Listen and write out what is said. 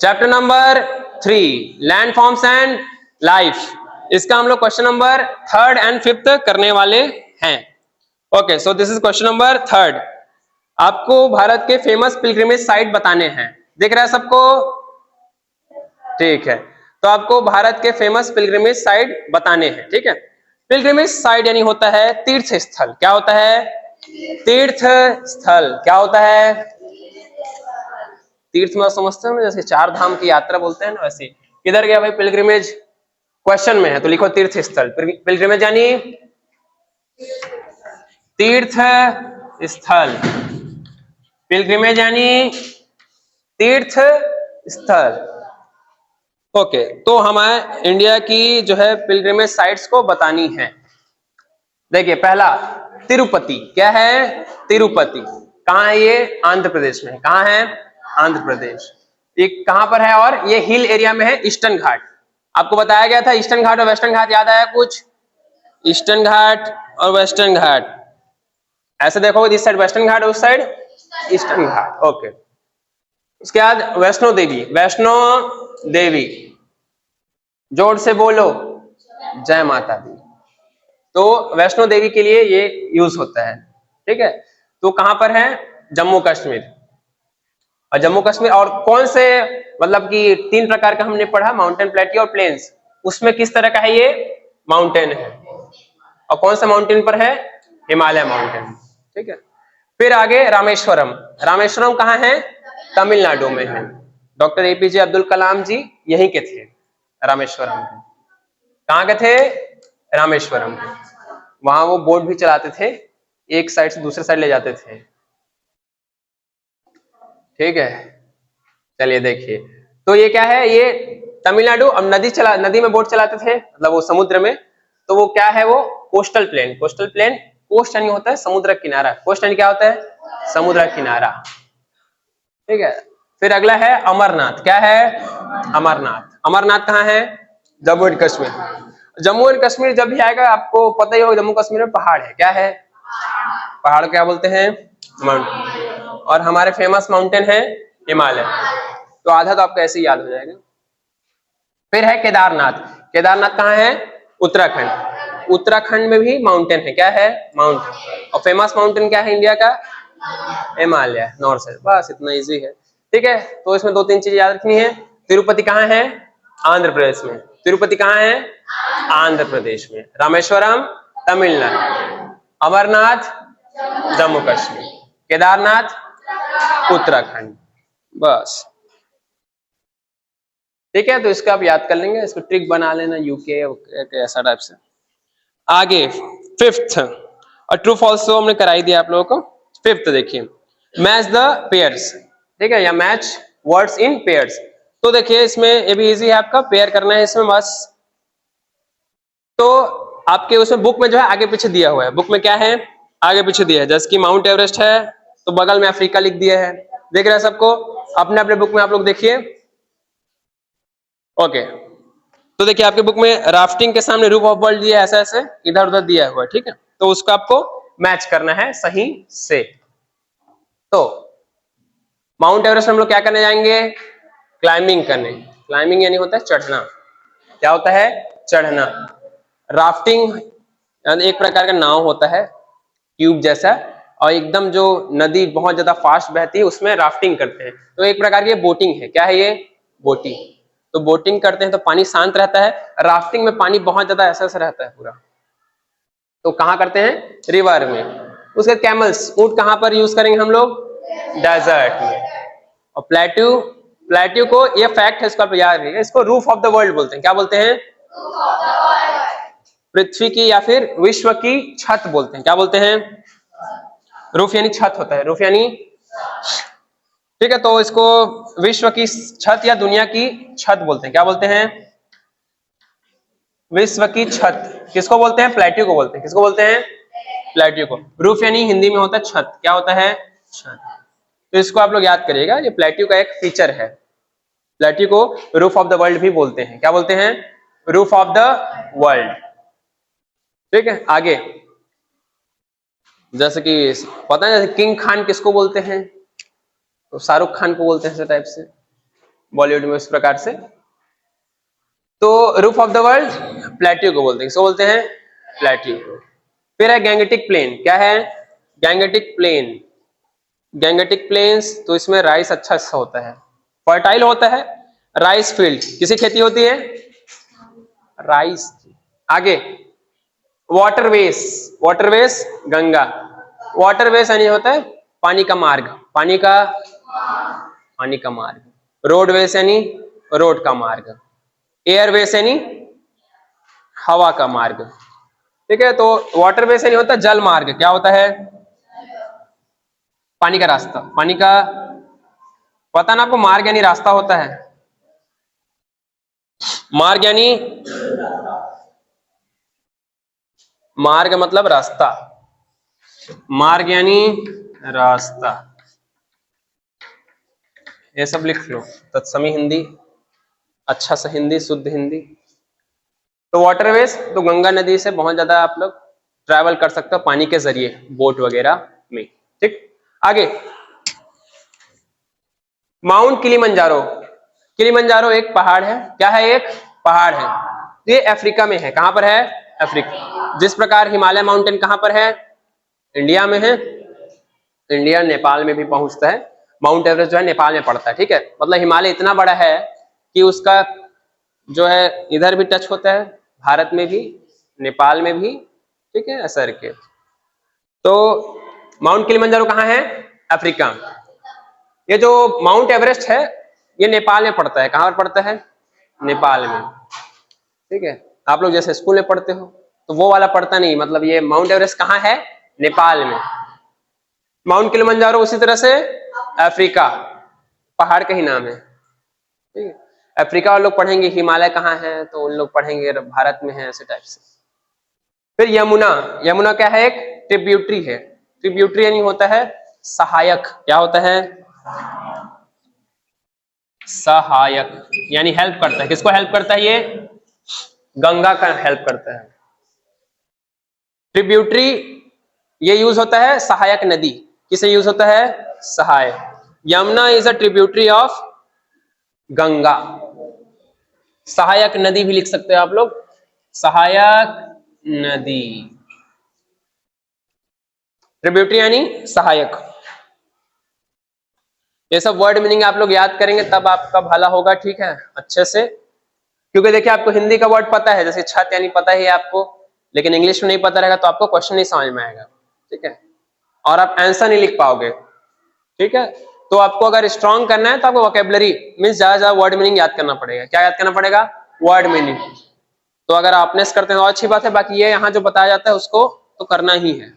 Chapter number 3 land forms and life, इसका हम लोग question number 3rd and 5th करने वाले हैं। Okay, so this is question number 3rd। आपको भारत के फेमस पिलग्रिमेज साइट बताने हैं, दिख रहा है सबको? ठीक है, तो आपको भारत के फेमस पिलग्रिमेज साइट बताने हैं। ठीक है, पिलग्रिमेज साइट यानी होता है तीर्थ स्थल। क्या होता है? तीर्थ स्थल। क्या होता है? तीर्थ में समझते हो ना, जैसे चार धाम की यात्रा बोलते हैं ना, वैसे किधर गया भाई पिलग्रिमेज? क्वेश्चन में है तो लिखो तीर्थ स्थल। पिलग्रिमेज यानी तीर्थ स्थल, पिलग्रिमेज यानी तीर्थ स्थल। ओके, तो हमें इंडिया की जो है पिलग्रिमेज साइट्स को बतानी है। देखिए, पहला तिरुपति। क्या है? तिरुपति। कहाँ है ये? आंध्र प्रदेश में। कहाँ है? आंध्र प्रदेश। ये कहां पर है? और ये हिल एरिया में है, ईस्टर्न घाट। आपको बताया गया था ईस्टर्न घाट और वेस्टर्न घाट, याद आया कुछ? ईस्टर्न घाट और वेस्टर्न घाट, ऐसे देखोगे, इस साइड वेस्टर्न घाट, उस साइड ईस्टर्न घाट। ओके, उसके बाद वैष्णो देवी। वैष्णो देवी, जोर से बोलो, जय माता दी। तो वैष्णो देवी के लिए ये यूज होता है। ठीक है, तो कहां पर है? जम्मू कश्मीर। और जम्मू कश्मीर, और कौन से, मतलब कि 3 प्रकार का हमने पढ़ा, माउंटेन, प्लेटी और प्लेन्स। उसमें किस तरह का है ये? माउंटेन है। और कौन सा माउंटेन पर है? हिमालय माउंटेन। ठीक है, फिर आगे रामेश्वरम। रामेश्वरम कहाँ है? तमिलनाडु में है। डॉक्टर एपीजे अब्दुल कलाम जी यहीं के थे, रामेश्वरम के। कहाँ के थे? रामेश्वरम के। वहां वो बोट भी चलाते थे, एक साइड से दूसरे साइड ले जाते थे। ठीक है, चलिए देखिए, तो ये क्या है? ये तमिलनाडु। अब नदी में बोट चलाते थे, मतलब वो समुद्र में। तो वो क्या है? वो coastal plain. Coastal plain, coast यानी होता है समुद्र किनारा, कोस्ट यानी क्या होता है? समुद्र किनारा। ठीक है, फिर अगला है अमरनाथ। क्या है? अमरनाथ। अमरनाथ कहाँ है? जम्मू एंड कश्मीर। जम्मू एंड कश्मीर जब भी आएगा आपको पता ही होगा, जम्मू कश्मीर में पहाड़ है। क्या है? पहाड़ क्या बोलते हैं? माउंटेन। और हमारे फेमस माउंटेन है हिमालय। तो आधा तो आपको ऐसे ही याद हो जाएगा। फिर है केदारनाथ। केदारनाथ कहाँ है? उत्तराखंड। उत्तराखंड में भी माउंटेन है। क्या है? माउंटेन। और फेमस माउंटेन क्या है इंडिया का? Himalaya, north side. बस इतना इजी है। ठीक है, तो इसमें 2-3 चीजें याद रखनी है। तिरुपति कहाँ है? आंध्र प्रदेश में। तिरुपति कहाँ है? आंध्र प्रदेश में। रामेश्वरम तमिलनाडु, अमरनाथ जम्मू कश्मीर, केदारनाथ उत्तराखंड। बस ठीक है, तो इसका आप याद कर लेंगे, इसको ट्रिक बना लेना, यूके ऐसा टाइप से। आगे 5th, और ट्रू फॉल्स तो हमने कराई दिया आप लोगों को। 5th देखिए, मैच द पेयर्स। ठीक है, या मैच वर्ड्स इन पेयर्स। तो देखिए, इसमें ये भी इजी है, आपका पेयर करना है इसमें बस। तो आपके उसमें बुक में जो है आगे पीछे दिया हुआ है। बुक में क्या है? आगे पीछे दिया है। जैसे कि माउंट एवरेस्ट है तो बगल में अफ्रीका लिख दिया है। देख रहे हैं सबको? अपने अपने बुक में आप लोग देखिए। ओके, तो देखिए आपके बुक में राफ्टिंग के सामने रूफ ऑफ वर्ल्ड दिया है, ऐसा ऐसे इधर उधर दिया हुआ है। ठीक है, तो उसको आपको मैच करना है सही से। तो माउंट एवरेस्ट हम लोग क्या करने जाएंगे? क्लाइंबिंग करने। क्लाइंबिंग यानी होता है चढ़ना। क्या होता है? चढ़ना। राफ्टिंग एक प्रकार का नाव होता है, ट्यूब जैसा, और एकदम जो नदी बहुत ज्यादा फास्ट बहती है उसमें राफ्टिंग करते हैं। तो एक प्रकार की बोटिंग है। क्या है ये? बोटिंग। तो बोटिंग करते हैं तो पानी शांत रहता है, राफ्टिंग में पानी बहुत ज्यादा ऐसा ऐसा रहता है पूरा। तो कहाँ करते हैं? रिवर में। उसके कैमल्स, ऊंट कहाँ पर यूज करेंगे हम लोग? डेजर्ट में। और प्लेट्यू, प्लेट्यू को, ये फैक्ट है, इसको आप याद रखिएगा, इसको रूफ ऑफ द वर्ल्ड बोलते हैं। क्या बोलते हैं? पृथ्वी की या फिर विश्व की छत बोलते हैं। क्या बोलते हैं? रूफ यानी छत होता है, रूफ यानी। ठीक है, तो इसको विश्व की छत या दुनिया की छत बोलते हैं। क्या बोलते हैं? विश्व की छत। किसको बोलते हैं? प्लेट्यू को बोलते हैं। किसको बोलते हैं? प्लेट्यू को। रूफ यानी हिंदी में होता है छत। क्या होता है? छत। तो इसको आप लोग याद करिएगा, ये प्लेट्यू का एक फीचर है। प्लेट्यू को रूफ ऑफ द वर्ल्ड भी बोलते हैं। क्या बोलते हैं? Roof of the world. ठीक है, आगे जैसे कि पता है, जैसे किंग खान किसको बोलते हैं? तो शाहरुख खान को बोलते हैं, ऐसे टाइप से। बॉलीवुड में उस प्रकार से। तो roof of the world plateau को बोलते हैं, किसको बोलते हैं? प्लेट्यू को। फिर है गैंगेटिक प्लेन, क्या है? Gangetic plane. गैंगेटिक प्लेन्स, तो इसमें राइस अच्छा सा होता है, फर्टाइल होता है। राइस फील्ड किसी खेती होती है? राइस। आगे वाटरवेज, वाटरवेज गंगा। वाटरवेज यानी होता है पानी का मार्ग, पानी का मार्ग। रोडवेज यानी रोड का मार्ग। एयरवेज यानी हवा का मार्ग। ठीक है, तो वाटरवेज यानी होता है जल मार्ग। क्या होता है? पानी का रास्ता, पानी का, पता ना आपको, मार्ग यानी रास्ता होता है। मार्ग यानी, मार्ग मतलब रास्ता, मार्ग यानी रास्ता। ये सब लिख लो, तत्समी हिंदी, अच्छा सा हिंदी, शुद्ध हिंदी। तो वाटरवेज, तो गंगा नदी से बहुत ज्यादा आप लोग ट्रैवल कर सकते हो पानी के जरिए, बोट वगैरह में। ठीक, आगे माउंट किलिमंजारो। किलिमंजारो एक पहाड़ है, क्या है? एक पहाड़ है। ये अफ्रीका में है। कहां पर है? अफ्रीका। जिस प्रकार हिमालय माउंटेन कहां पर है? इंडिया में है। इंडिया नेपाल में भी पहुंचता है। माउंट एवरेस्ट जो है नेपाल में पड़ता है। ठीक है, मतलब हिमालय इतना बड़ा है कि उसका जो है इधर भी टच होता है, भारत में भी, नेपाल में भी। ठीक है, ऐसा रखिए। तो माउंट किलिमंजारो कहाँ है? अफ्रीका। ये जो माउंट एवरेस्ट है ये नेपाल में पड़ता है। कहाँ पर पड़ता है? नेपाल में। ठीक है, आप लोग जैसे स्कूल में पढ़ते हो तो वो वाला पड़ता नहीं, मतलब ये माउंट एवरेस्ट कहाँ है? नेपाल में। माउंट किलिमंजारो उसी तरह से अफ्रीका, पहाड़ का ही नाम है। ठीक है, अफ्रीका वाले लोग पढ़ेंगे हिमालय कहाँ है, तो उन लोग पढ़ेंगे भारत में है, ऐसे टाइप से। फिर यमुना। यमुना क्या है? एक ट्रिब्यूटरी है। ट्रिब्यूटरी यानी होता है सहायक। क्या होता है? सहायक, यानी हेल्प करता है। किसको हेल्प करता है? ये गंगा का हेल्प करता है। ट्रिब्यूटरी ये यूज होता है सहायक नदी। किसे यूज होता है? सहायक। Yamuna is a tributary of Ganga. सहायक नदी भी लिख सकते हो आप लोग, सहायक नदी। ट्रिब्यूटरी यानी सहायक। ये सब वर्ड मीनिंग आप लोग याद करेंगे तब आपका भला होगा। ठीक है, अच्छे से, क्योंकि देखिए आपको हिंदी का वर्ड पता है, जैसे छत यानी पता ही है आपको, लेकिन इंग्लिश में नहीं पता रहेगा तो आपको क्वेश्चन नहीं समझ में आएगा। ठीक है, और आप आंसर नहीं लिख पाओगे। ठीक है, तो आपको अगर स्ट्रॉन्ग करना है तो आपको वोकेबलरी मींस ज्यादा वर्ड मीनिंग याद करना पड़ेगा। क्या याद करना पड़ेगा? Word meaning. तो अगर आपनेस करते हैं तो अच्छी बात है, बाकी ये यहाँ जो बताया जाता है उसको तो करना ही है।